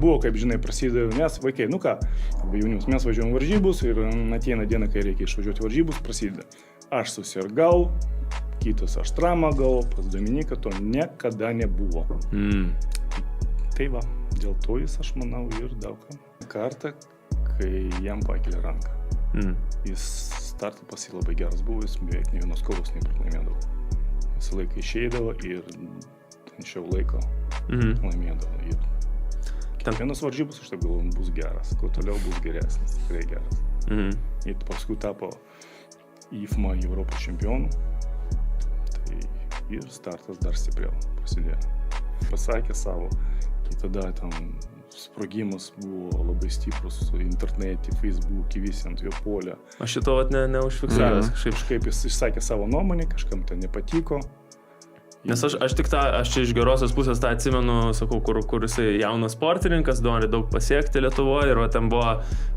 nebuvo, kaip žinai, prasidėjo, nes vaikai, nu ką, arba jaunimus, mes važiuojam varžybus ir ateina diena, kai reikia išvažiuoti varžybus, prasideda. Aš susirgau, kitas aš traumą gavau, pas Dominiką to niekada nebuvo. Tai va, dėl to jis, aš manau, ir daug kartą, kai jam pakelia ranką. Jis startą pas jį labai geras buvo, jis beveik ne vienos kovos nepralaimėdavo. Visą laiką išeidavo ir anksčiau laiko laimėdavo. Ir kiekvienas varžybos, aš taip galvoju, bus geras, kuo toliau bus geresnis, tikrai geras. Ir paskui tapo IFMA Europos čempionu, tai ir startas dar stipriau prasidėjo. Pasakė savo, kai tada tam sprogimas buvo labai stiprus internete, Facebook'e, visi ant jo polė. Aš šito neužfiksavęs. Kažkaip jis išsakė savo nuomonę, kažkam tai nepatiko. Nes aš čia iš gerosios pusės tą atsimenu, sakau, kur jisai jaunas sportininkas, nori daug pasiekti Lietuvoje ir ten buvo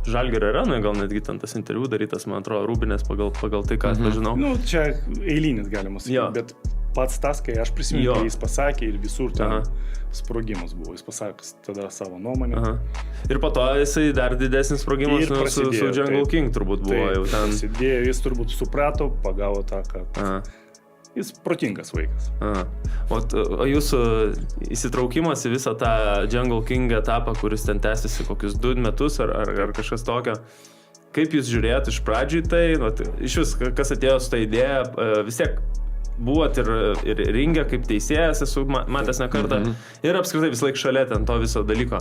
Žalgirio arenoje, gal netgi ten tas interviu darytas, man atrodo, Rūbinės pagal tai, ką aš pažinau. Nu, čia eilinis galima sakyti, bet pats tas, kai aš prisimenu, kai jis pasakė ir visur ten sprogimas buvo, jis pasakė tada savo nuomonę. Ir po to jisai dar didesnis sprogimas su Jungle King turbūt buvo jau ten. Prasidėjo, jis turbūt suprato, pagavo tą, kad jis protingas vaikas. O jūsų įsitraukimas į visą tą Jungle King etapą, kuris ten tęsiasi kokius 2 metus ar kažkas tokio, kaip jūs žiūrėjot iš pradžių tai, iš vis, kas atėjo su tą idėją, vis tiek buvot ir ringe kaip teisėjas, esu matęs ne kartą, ir apskritai vis laik šalia ten to viso dalyko.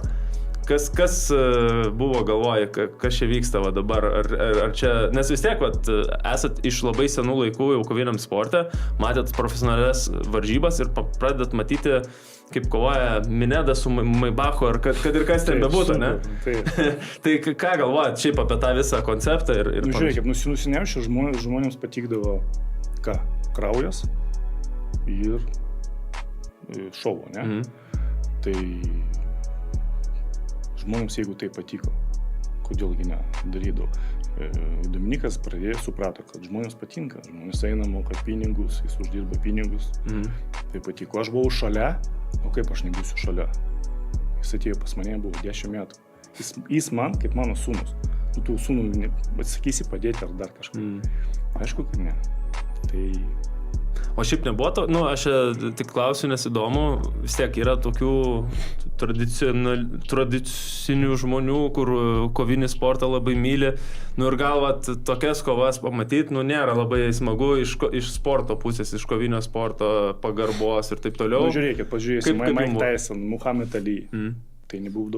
Kas buvo galvoje, kas čia vyksta va dabar, ar čia, nes vis tiek esat iš labai senų laikų jau koviniam sporte, matėt profesionalias varžybas ir pradedat matyti, kaip kovoja Mineda su Maybachu, ar kad ir kas ten bebūtų, ne? Tai ką galvojat šiaip apie tą visą konceptą ir žiūrėkit, nusinešę žmonėms patikdavo ką? Kraujas ir šovo, ne? Tai žmonėms, jeigu tai patiko, kodėlgi ne, darydavo. Dominikas suprato, kad žmonėms patinka, žmonės eina, moka pinigus, jis uždirba pinigus, tai patiko. Aš buvau šalia, o kaip aš nebūsiu šalia? Jis atėjo pas mane, buvo 10 metų. Jis man, kaip mano sūnus, tu sūnų atsakysi padėti ar dar kažką. Aišku, kad ne. Tai... O šiaip nebuvo to, aš tik klausiu, nes įdomu, vis tiek yra tokių tradicinių žmonių, kur kovinį sportą labai myli, ir gal tokias kovas pamatyti, nėra labai smagu iš sporto pusės, iš kovinio sporto pagarbos ir taip toliau. Žiūrėkit, pažiūrėsim, Mike Tyson, Muhammad Ali, tai nebūdavo